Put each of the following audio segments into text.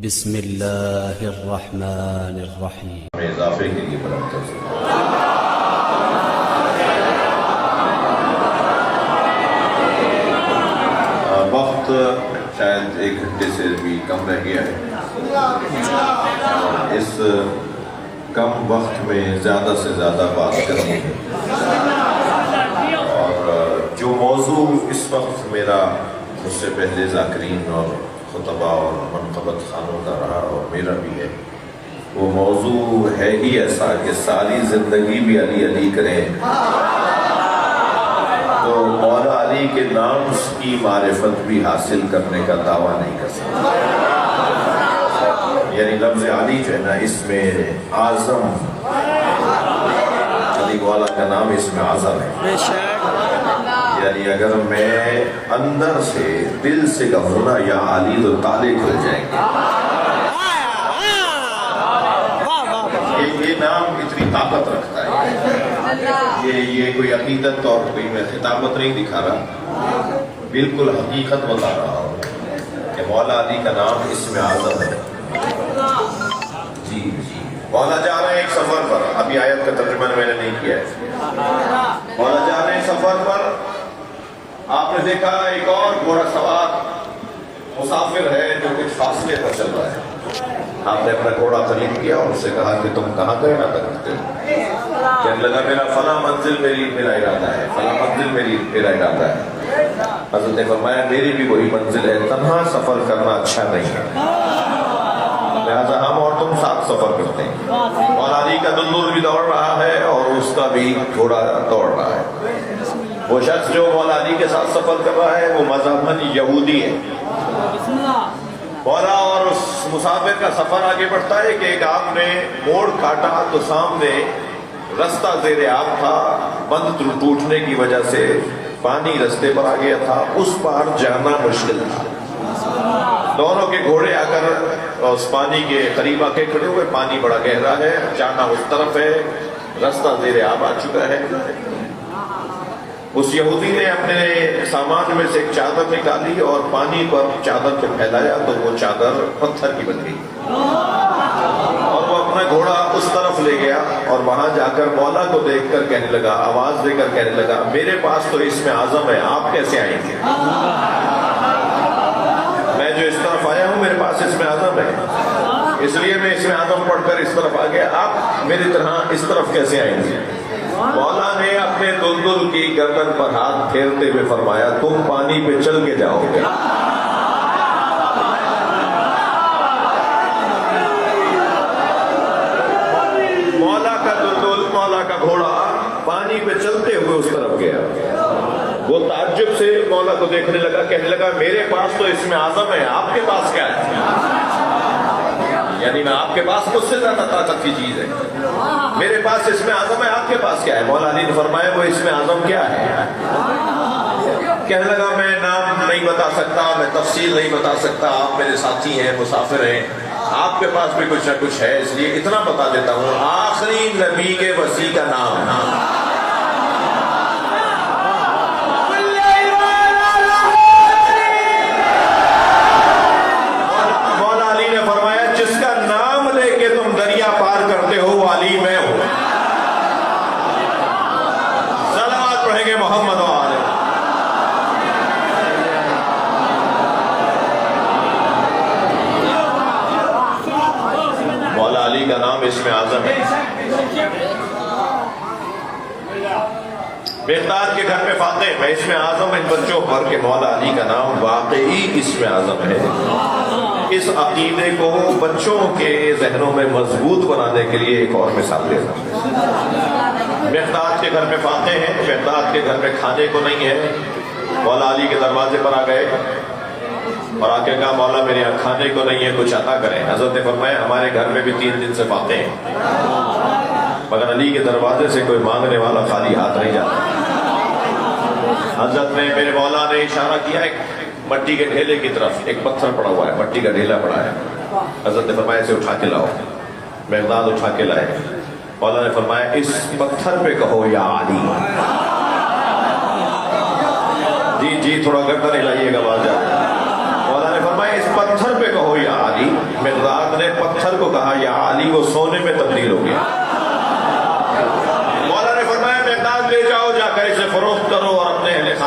بسم اللہ الرحمن الرحیم۔ اضافے کے لیے بلند وقت شاید 1 گھنٹے سے بھی کم رہ گیا ہے۔ اس کم وقت میں زیادہ سے زیادہ بات کرنی ہے، اور جو موضوع اس وقت میرا مجھ سے پہلے ذاکرین اور خطبہ اور منقبت خانوں کا رہا اور میرا بھی ہے، وہ موضوع ہے ہی ایسا کہ ساری زندگی بھی علی علی کریں تو مولا علی کے نام کی معرفت بھی حاصل کرنے کا دعویٰ نہیں کر سکتا۔ یعنی لفظ علی جو ہے نا، اس میں اعظم، علی والا کا نام اس میں اعظم ہے۔ یعنی اگر میں اندر سے دل سے کہوں نا یا علی تو تالے کھل جائیں گے۔ یہ نام اتنی طاقت رکھتا ہے، یہ کوئی عقیدت اور کوئی میں خطابت نہیں دکھا رہا، بالکل حقیقت بتا رہا ہوں کہ مولا علی کا نام اس میں اعظم ہے۔ جی مولا جا رہے ہیں ایک سفر پر، ابھی آیت کا ترجمہ میں نے نہیں کیا ہے۔ مولا جا رہے ہیں سفر پر، آپ نے دیکھا ایک اور گھوڑا سوار مسافر ہے جو کچھ فاصلے پر چل رہا ہے۔ آپ نے اپنا گھوڑا خرید کیا اور اس سے کہا کہ تم کہاں کا ارادہ کرتے ہو؟ کہنے لگا میرا فلاں منزل میرا ارادہ ہے، فلاں منزل میرا ارادہ ہے۔ حضرت نے فرمایا میری بھی وہی منزل ہے، تنہا سفر کرنا اچھا نہیں ہے، لہذا ہم اور تم ساتھ سفر کرتے ہیں۔ مولا علی کا دندور بھی دوڑ رہا ہے اور اس کا بھی گھوڑا دوڑ رہا ہے۔ وہ شخص جو مولا علی کے ساتھ سفر کر رہا ہے وہ مذہباً یہودی ہے۔ مولا اور اس مسافر کا سفر آگے بڑھتا ہے کہ ایک آپ نے موڑ کاٹا تو سامنے رستہ زیر آب تھا، بند ٹوٹنے کی وجہ سے پانی رستے پر آ گیا تھا، اس پار جانا مشکل تھا۔ دونوں کے گھوڑے آ کر اس پانی کے قریب آ کے کھڑے ہوئے، پانی بڑا گہرا ہے، جانا اس طرف ہے، رستہ زیر آب آ چکا ہے۔ اس یہودی نے اپنے سامان میں سے ایک چادر نکالی اور پانی پر چادر کو پھیلایا تو وہ چادر پتھر کی بن گئی، اور وہ اپنا گھوڑا اس طرف لے گیا اور وہاں جا کر مولا کو دیکھ کر کہنے لگا، آواز دے کر کہنے لگا میرے پاس تو اس میں اعظم ہے، آپ کیسے آئیں گے؟ میں جو اس طرف آیا ہوں میرے پاس اس میں اعظم ہے، اس لیے میں اس میں اعظم پڑھ کر اس طرف آ گیا، آپ میری طرح اس طرف کیسے آئیں گے؟ مولا نے اپنے دلدل کی گردن پر ہاتھ پھیرتے ہوئے فرمایا تم پانی پہ چل کے جاؤ گے۔ مولا کا دلدل، مولا کا گھوڑا پانی پہ چلتے ہوئے اس طرف گیا۔ وہ تعجب سے مولا کو دیکھنے لگا، کہنے لگا میرے پاس تو اس میں اعظم ہے، آپ کے پاس کیا ہے؟ یعنی میں آپ کے پاس مجھ سے زیادہ طاقت کی چیز ہے، میرے پاس اس میں اعظم ہے، آپ کے پاس کیا ہے؟ مولا علی نے فرمایا وہ اس میں اعظم کیا ہے؟ کہنے لگا میں نام نہیں بتا سکتا، میں تفصیل نہیں بتا سکتا، آپ میرے ساتھی ہیں، مسافر ہیں، آپ کے پاس بھی کچھ نہ کچھ ہے، اس لیے اتنا بتا دیتا ہوں، آخری نبی کے وسیع کا نام ہے۔ علی میں ہوں، صلوات پڑھیں گے محمد و آلہ۔ مولا علی کا نام اس میں اعظم ہے۔ مقداد کے گھر میں فاتح میں اس میں اعظم ان بچوں پر کہ مولا علی کا نام واقعی اس میں اعظم ہے۔ اس عقیدے کو بچوں کے ذہنوں میں مضبوط بنانے کے لیے ایک اور مثال دیتا ہوں۔ مقداد کے گھر میں فاتح ہیں، مقداد کے گھر میں کھانے کو نہیں ہے، مولا علی کے دروازے پر آ گئے اور آ کے کہا مولا میرے یہاں کھانے کو نہیں ہے، کچھ عطا کریں۔ حضرت نے فرمایا ہمارے گھر میں بھی 3 دن سے فاتح ہیں، مگر علی کے دروازے سے کوئی مانگنے والا خالی ہاتھ نہیں جاتا۔ حضرت نے میرے مولا نے اشارہ کیا ایک مٹی کے ڈھیلے کی طرف، ایک پتھر پڑا ہوا ہے، مٹی کا ڈھیلا پڑا ہے۔ حضرت نے فرمایا اسے اٹھا کے لاؤ، مقداد اٹھا کے لائے۔ مولا نے فرمایا اس پتھر پہ کہو یا علی۔ جی تھوڑا گردن ہلائیے گا، آواز آ۔ مولا نے فرمایا اس پتھر پہ کہو یا علی۔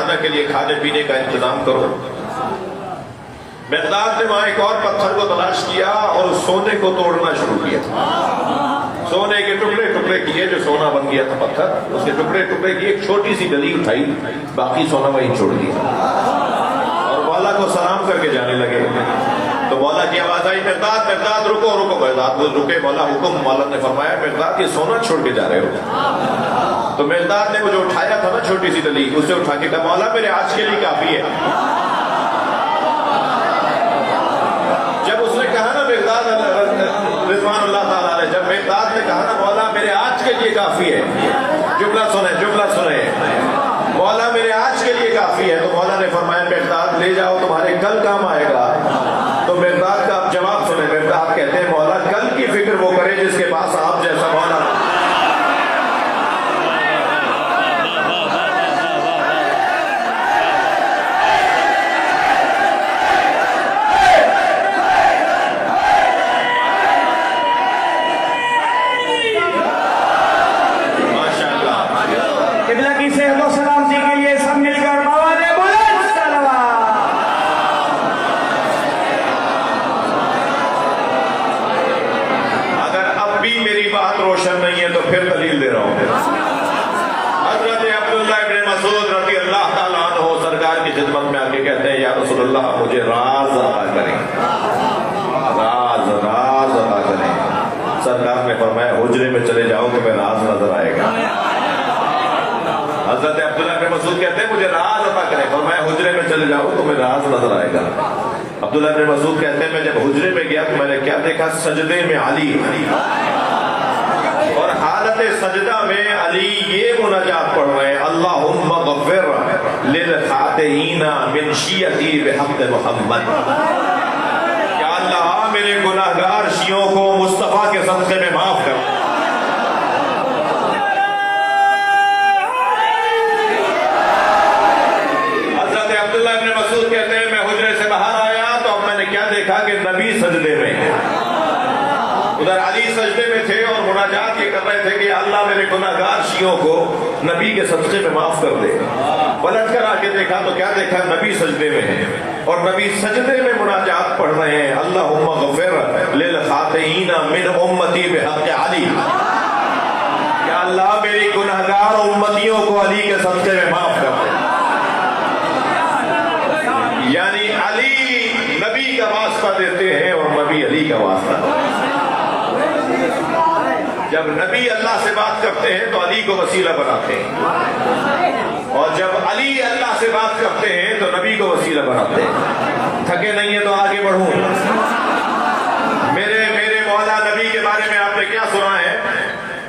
روزانہ کے لیے کھانے پینے کا انتظام کرو۔ مقداد نے وہاں ایک اور پتھر کو تلاش کیا اور سونے کو توڑنا شروع کیا۔ سونے کے ٹکڑے ٹکڑے کیے، جو سونا بن گیا تھا پتھر، اس کے ٹکڑے ٹکڑے کیے، ایک چھوٹی سی ڈلی اٹھائی، باقی سونا وہیں چھوڑ دیا اور مولا کو سلام کر کے جانے لگے۔ تو مولا کی آواز آئی، مقداد مقداد رکو رکو۔ مقداد رکے، مولا حکم، مولا نے فرمایا مقداد یہ سونا چھوڑ کے جا رہے ہو؟ تو مقداد نے وہ جو اٹھایا تھا نا چھوٹی سی ڈلی، اسے اٹھا کے کہا مولا میرے آج کے لیے کافی ہے۔ جب اس نے کہا نا مقداد رضوان اللہ تعالیٰ نے، جب مقداد نے کہا نا مولا میرے آج کے لیے کافی ہے، جملہ سنیں، مولا میرے آج کے لیے کافی ہے، تو مولا نے فرمایا مقداد لے جاؤ، تمہارے کل کام آئے گا۔ تو مقداد کا آپ جواب سنیں، مقداد کہتے ہیں مولا کل کی فکر وہ کرے جس کے پاس آپ جیسا مولا۔ روشن نہیں ہے تو پھر دلیل دے رہا ہوں۔ حضرت عبداللہ ابن مسعود رضی اللہ تعالیٰ عنہ سرکار کی خدمت میں آ کے کہتے ہیں یا رسول اللہ مجھے راز عطا کریں، راز عطا کریں۔ سرکار نے فرمایا حجرے میں چلے جاؤ تمہیں راز نظر آئے گا۔ حضرت عبداللہ ابن مسعود کہتے ہیں مجھے راز عطا کریں، فرمایا حجرے میں چلے جاؤ تمہیں راز نظر آئے گا۔ عبداللہ ابن مسعود کہتے ہیں میں جب حجرے میں گیا تو میں نے کیا دیکھا، سجدے میں علی، اور حالت سجدہ میں علی یہ مناجات پڑھ رہے ہیں اللہم اغفر للخاطئین من شیعتی بحق محمد، یا اللہ میرے گناہگار شیعوں کو مصطفیٰ کے صدقے میں معاف کر۔ حضرت عبداللہ ابن مسعود کہتے ہیں میں حجرے سے باہر آیا تو اب میں نے کیا دیکھا کہ نبی سجدے میں، ادھر علی سجدے میں تھے اور مناجات یہ کر رہے تھے کہ اللہ میرے گناہگار شیعوں کو نبی کے صدقے میں معاف کر دے۔ پلٹ کر آ کے دیکھا تو کیا دیکھا، نبی سجدے میں ہے اور نبی سجدے میں مناجات پڑھ رہے ہیں اللہم اغفر للخاطئین من امتی بحق علی، یا اللہ میری گناہگار امتیوں کو علی کے صدقے میں معاف کر دے۔ یعنی علی نبی کا واسطہ دیتے ہیں اور نبی علی کا واسطہ۔ جب نبی اللہ سے بات کرتے ہیں تو علی کو وسیلہ بناتے ہیں، اور جب علی اللہ سے بات کرتے ہیں تو نبی کو وسیلہ بناتے ہیں۔ تھکے نہیں ہیں تو آگے بڑھوں۔ میرے مولا نبی کے بارے میں آپ نے کیا سنا ہے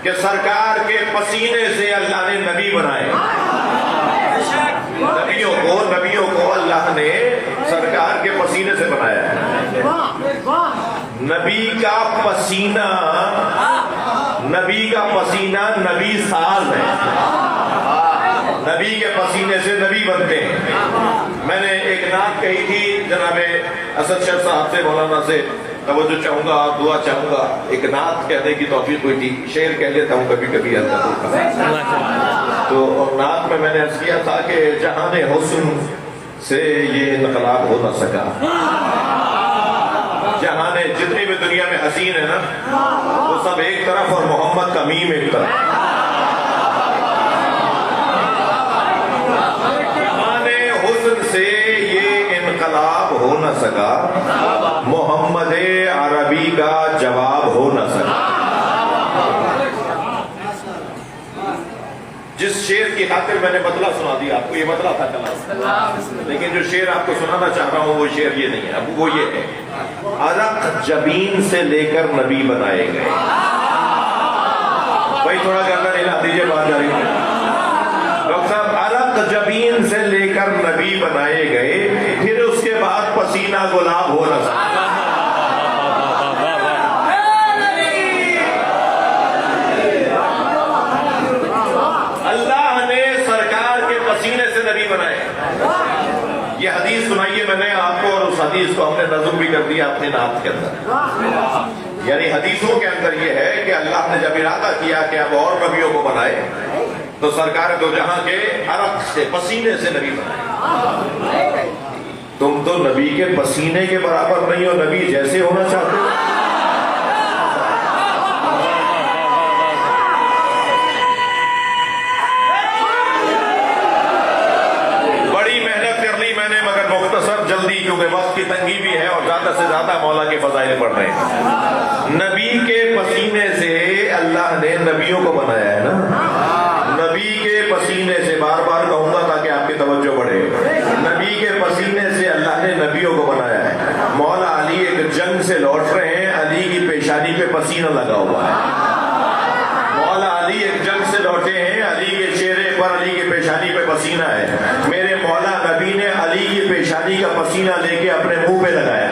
کہ سرکار کے پسینے سے اللہ نے نبی بنائے۔ نبیوں کو اللہ نے سرکار کے پسینے سے بنایا ہے۔ نبی کا پسینہ نبی ساز ہے، نبی کے پسینے سے نبی بنتے ہیں۔ میں نے ایک نعت کہی تھی جناب اسد شیخ صاحب سے، مولانا سے توجہ چاہوں گا، دعا چاہوں گا۔ ایک نعت کہنے کی توفیق ہوئی تھی، شعر کہہ لیتا ہوں کبھی کبھی تو نعت میں نے عرض کیا تھا کہ جہان حسن سے یہ انقلاب ہو نہ سکا، جہاں جتنی بھی دنیا میں حسین ہے نا وہ سب ایک طرف اور محمد کا میم ایک طرف۔ جہان حسن سے یہ انقلاب ہو نہ سکا، محمد عربی کا جواب ہو نہ سکا۔ جس شعر کی خاطر میں نے مطلع سنا دیا آپ کو، یہ مطلع تھا کلام، لیکن جو شعر آپ کو سنانا چاہ رہا ہوں وہ شعر یہ نہیں ہے، اب وہ یہ ہے عرق جبین سے لے کر نبی بنائے گئے۔ بھائی تھوڑا گردن ہلا دیجیے، بات جاری ہے ڈاکٹر صاحب۔ عرق جبین سے لے کر نبی بنائے گئے، پھر اس کے بعد پسینہ گلاب ہو نہ سکا۔ اللہ نے سرکار کے پسینے سے نبی بنائے۔ یہ حدیث سنائیے میں نے آپ کو، اور اس حدیث کو ہم نے نظم بھی کر دیا اپنے نعت کے اندر۔ یعنی حدیثوں کے اندر یہ ہے کہ اللہ نے جب ارادہ کیا کہ اب اور نبیوں کو بنائے تو سرکار دو جہاں کے عرق سے پسینے سے نبی بنائے. تم تو نبی کے پسینے کے برابر نہیں ہو, نبی جیسے ہونا چاہتے ہو. بڑی محنت کر لی میں نے, مگر مختصر جلدی, کیونکہ وقت کی تنگی بھی ہے اور زیادہ سے زیادہ مولا کے فضائل پڑھ رہے ہیں. نبی کے پسینے سے اللہ نے نبیوں کو بنایا ہے نا. نبی کے پسینے سے, بار بار کہوں گا تاکہ آپ کی توجہ بڑھے, نبی کے پسینے سے اللہ نے نبیوں کو بنایا ہے. مولا علی ایک جنگ سے لوٹ رہے ہیں, علی کی پیشانی پہ پسینہ لگا ہوا ہے. مولا علی ایک جنگ سے لوٹے ہیں, علی کے چہرے پر, علی کے پیشانی پہ پسینہ ہے. میرے مولا نبی نے علی کی پیشانی کا پسینہ لے کے اپنے منہ پہ لگایا.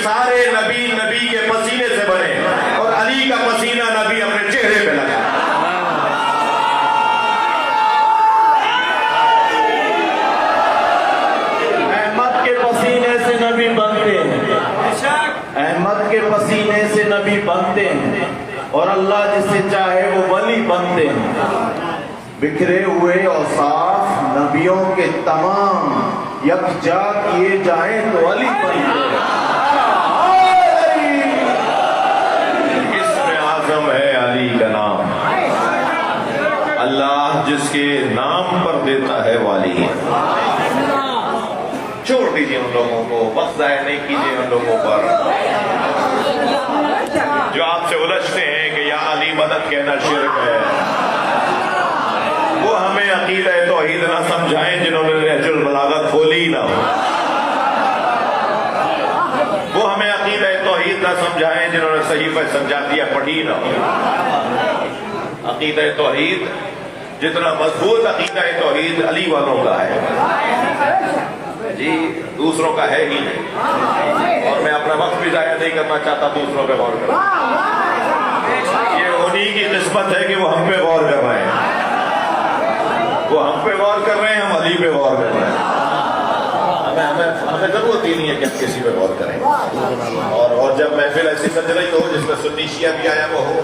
سارے نبی نبی کے پسینے سے بنے, اور علی کا پسینہ نبی اپنے چہرے پہ لگا. احمد کے پسینے سے نبی بنتے ہیں, احمد کے پسینے سے نبی بنتے ہیں, اور اللہ جسے چاہے وہ ولی بنتے ہیں. بکھرے ہوئے اوصاف نبیوں کے تمام یکجا کیے جائیں تو علی بنتے ہیں. علی کا نام, اللہ جس کے نام پر دیتا ہے والی ہے. چھوڑ دیجیے ان لوگوں کو, وقت ضائع نہیں کیجیے ان لوگوں پر جو آپ سے الجھتے ہیں کہ یا علی مدد کہنا شرک ہے. وہ ہمیں عقیدہ توحید نہ سمجھائیں جنہوں نے نہج البلاغہ کھولی نہ ہو. وہ ہمیں عقیدہ توحید نہ سمجھائیں جنہوں نے صحیفہ سجادیہ پڑھی نہ ہو. عقیدہ توحید جتنا مضبوط عقیدہ توحید علی والوں کا ہے جی, دوسروں کا ہے ہی نہیں. اور میں اپنا وقت بھی ضائع نہیں کرنا چاہتا دوسروں پہ غور کرنا. یہ انہی کی قسمت ہے کہ وہ ہم پہ غور کر رہے ہیں, وہ ہم پہ غور کر رہے ہیں, ہم علی پہ غور کر رہے ہیں. ہمیں ضرورت ہی نہیں ہے کہ ہم کسی پہ غور کریں. اور جب محفل ایسی سج رہی ہو جس میں سنی شیعہ بھی آیا وہ ہو,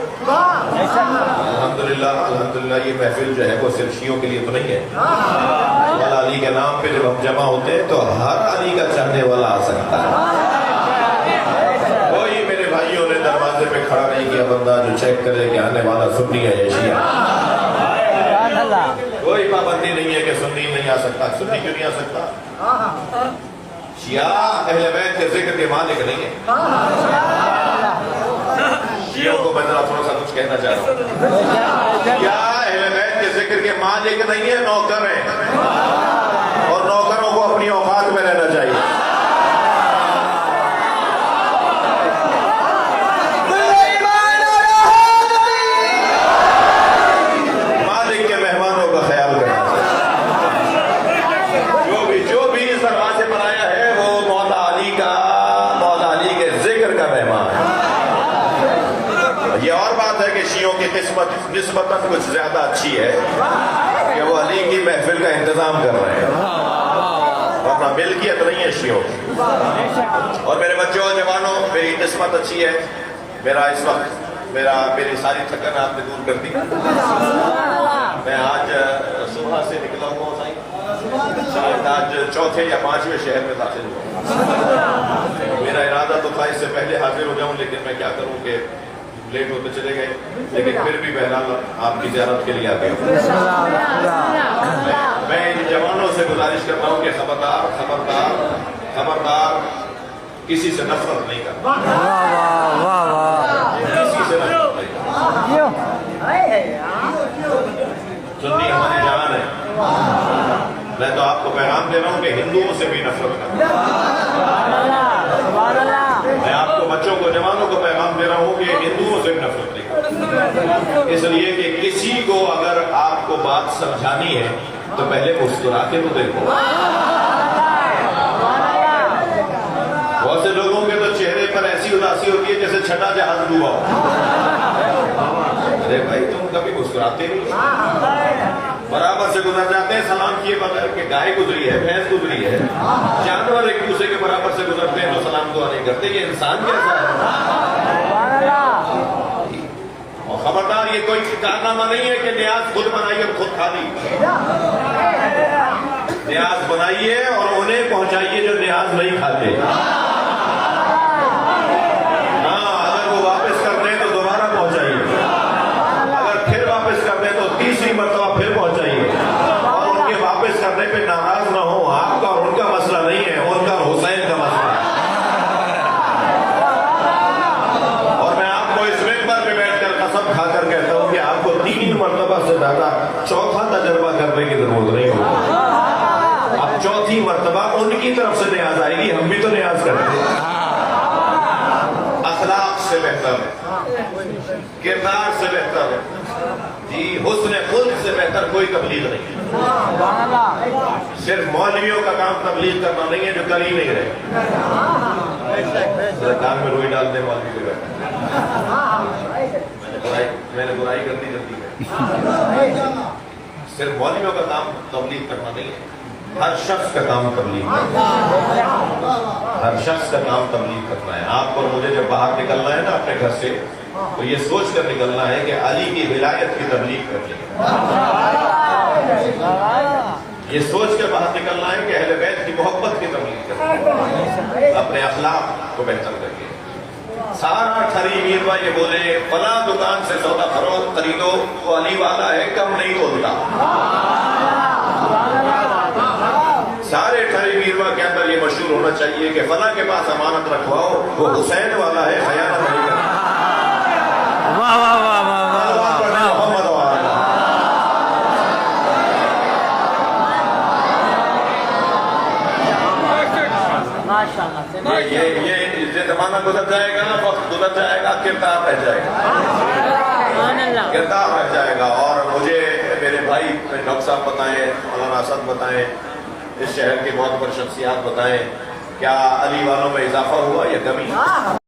الحمدللہ یہ محفل جو ہے وہ صرف شیعوں کے لیے تو نہیں ہے. مولا علی کے نام پہ جب ہم جمع ہوتے ہیں تو ہر علی کا چاہنے والا آ سکتا ہے. کوئی میرے بھائیوں نے دروازے پہ کھڑا نہیں کیا بندہ جو چیک کرے کہ آنے والا سنی ہے یا شیعہ. کوئی پابندی نہیں ہے کہ سنی نہیں آ سکتا. سنی کیوں نہیں آ سکتا؟ شیعہ اہل بیت کے ذکر کے مالک نہیں ہے. شیعوں کو میں تھوڑا سا کچھ کہنا چاہ رہا ہوں. شیعہ اہل بیت کے ذکر کے مالک نہیں ہے, نوکر ہیں, اور نوکروں کو اپنی اوقات میں رہنا چاہیے. قسمت نسبتاً کچھ زیادہ اچھی ہے کہ وہ علی کی محفل کا انتظام کر رہے ہیں, ورنہ ملکیت نہیں ہے شیعوں کی. اور میرے بچوں اور جوانوں, میری قسمت اچھی ہے. میرا اس وقت میری ساری تھکن آپ نے دور کر دی. میں آج صبح سے نکلا ہوا ہوں, شاید آج چوتھے یا پانچویں شہر میں داخل ہوا. میرا ارادہ تو تھا اس سے پہلے حاضر ہو جاؤں, لیکن میں کیا کروں کہ لیٹ ہوتے چلے گئے. لیکن پھر بھی بہرحال آپ کی زیارت کے لیے آ گیا ہوں. میں ان جوانوں سے گزارش کرتا ہوں کہ خبردار کسی سے نفرت نہیں کرنا. کسی سے نفرت نہیں کرنا. سنی ہماری جان ہے. میں تو آپ کو پیغام دے رہا ہوں کہ ہندوؤں سے بھی نفرت کرنا. میں آپ کو بچوں کو, جوانوں کو پیغام دے رہا ہوں کہ ہندوؤں سے بھی نفرت نہیں کرنا. اس لیے کہ کسی کو اگر آپ کو بات سمجھانی ہے تو پہلے مسکرا کے تو دیکھو. بہت سے لوگوں کے تو چہرے پر ایسی اداسی ہوتی ہے جیسے چھٹا جہاز ڈوبا ہو. ارے بھائی تم کبھی مسکراتے نہیں, برابر سے گزر جاتے ہیں سلام کیے بغیر کہ گائے گزری ہے, بھینس گزری ہے. جانور ایک دوسرے کے برابر سے گزرتے ہیں تو سلام دعا نہیں کرتے. یہ انسان کیسا ہے؟ یہ کوئی کارنامہ نہیں ہے کہ نیاز خود بنائی اور خود کھا لی. نیاز بنائیے اور انہیں پہنچائیے جو نیاز نہیں کھاتے. ہاں اگر وہ واپس کر دیں تو دوبارہ پہنچائیے, اگر پھر واپس کر دیں تو تیسری مرتبہ پھر پہنچائیے. اور ان کے واپس کرنے پہ ناراض نہ ہو. آپ کا اور ان کا مسئلہ نہیں ہے, ان کا حسین کا مسئلہ ہے. کھا کر کہتا ہوں کہ آپ کو 3 مرتبہ سے زیادہ چوتھا تجربہ کرنے کی ضرورت نہیں ہوگی. اب چوتھی مرتبہ ان کی طرف سے نیاز آئے گی, ہم بھی تو نیاز کرتے ہیں. اخلاق سے بہتر ہے, کردار سے بہتر ہے جی, حسن خلق سے بہتر کوئی تبلیغ نہیں ہے. صرف مولویوں کا کام تبلیغ کرنا نہیں ہے جو کر ہی نہیں رہے. کان میں روئی ڈالتے مولوی کو میں نے برائی کرنی جلدی ہے. صرف مولویوں کا کام تبلیغ کرنا نہیں ہے, ہر شخص کا کام تبلیغ کرنا ہے. ہر شخص کا کام تبلیغ کرنا ہے. آپ اور مجھے جب باہر نکلنا ہے نا اپنے گھر سے, تو یہ سوچ کر نکلنا ہے کہ علی کی ولایت کی تبلیغ کرنی ہے. یہ سوچ کر باہر نکلنا ہے کہ اہل بیت کی محبت کی تبلیغ کرنی ہے. اپنے اخلاق کو بہتر کریے. سارا ٹھری میروا یہ بولے فلاں دکان سے سودا خریدو, وہ علی والا ہے, کم نہیں تولتا. سارے ٹھری میروا کے اندر یہ مشہور ہونا چاہیے کہ فلاں کے پاس امانت رکھواؤ, وہ حسین والا ہے, خیانت نہیں کرتا. یہ زمانہ گزر جائے گا, وقت گزر جائے گا, کردار رہ جائے گا, کردار رہ جائے گا. اور مجھے میرے بھائی ڈاکٹر صاحب بتائیں, مولانا اسد بتائیں, اس شہر کے بہت بڑی شخصیات بتائیں, کیا علی والوں میں اضافہ ہوا یا کمی؟